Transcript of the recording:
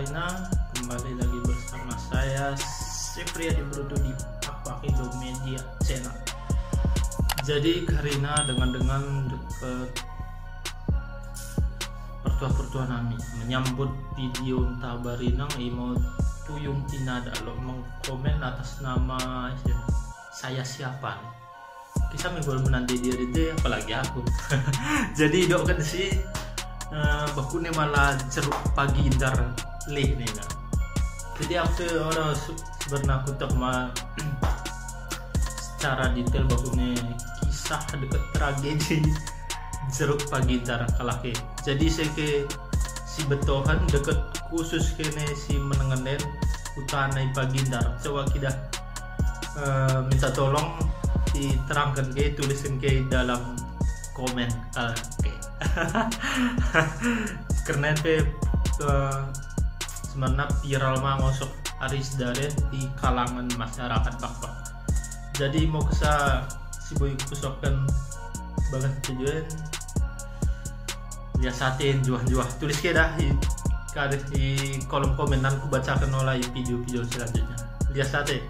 Tabarina, kembali lagi bersama saya Sefria di Bruto di Pakido Media Channel. Jadi Karina dengan deket pertua nami menyambut video Tabarina mau tuyung inada lo mengkomen atas nama saya siapa nih. Kisah minggu menanti dia apalagi aku. Jadi dok kan sih baku nih malah ceruk pagi intar leh nih nah. Jadi aku orang sebenarnya aku tak secara detail baku nih kisah deket tragedi jeruk pagi intar kalake. Jadi saya ke si betohan deket khusus kene si menengenen utana pagi intar. Coba kita minta tolong diterangkan ke tuliskan ke dalam komen oke. Karena itu sebenarnya viral mah masuk Aris Daren di kalangan masyarakat Bakpak. Jadi mau kesah si boy kusokkan banget tujuan ya satin juah tulis ke dah di kolom komenan ku bacakan oleh video-video selanjutnya lihat sate.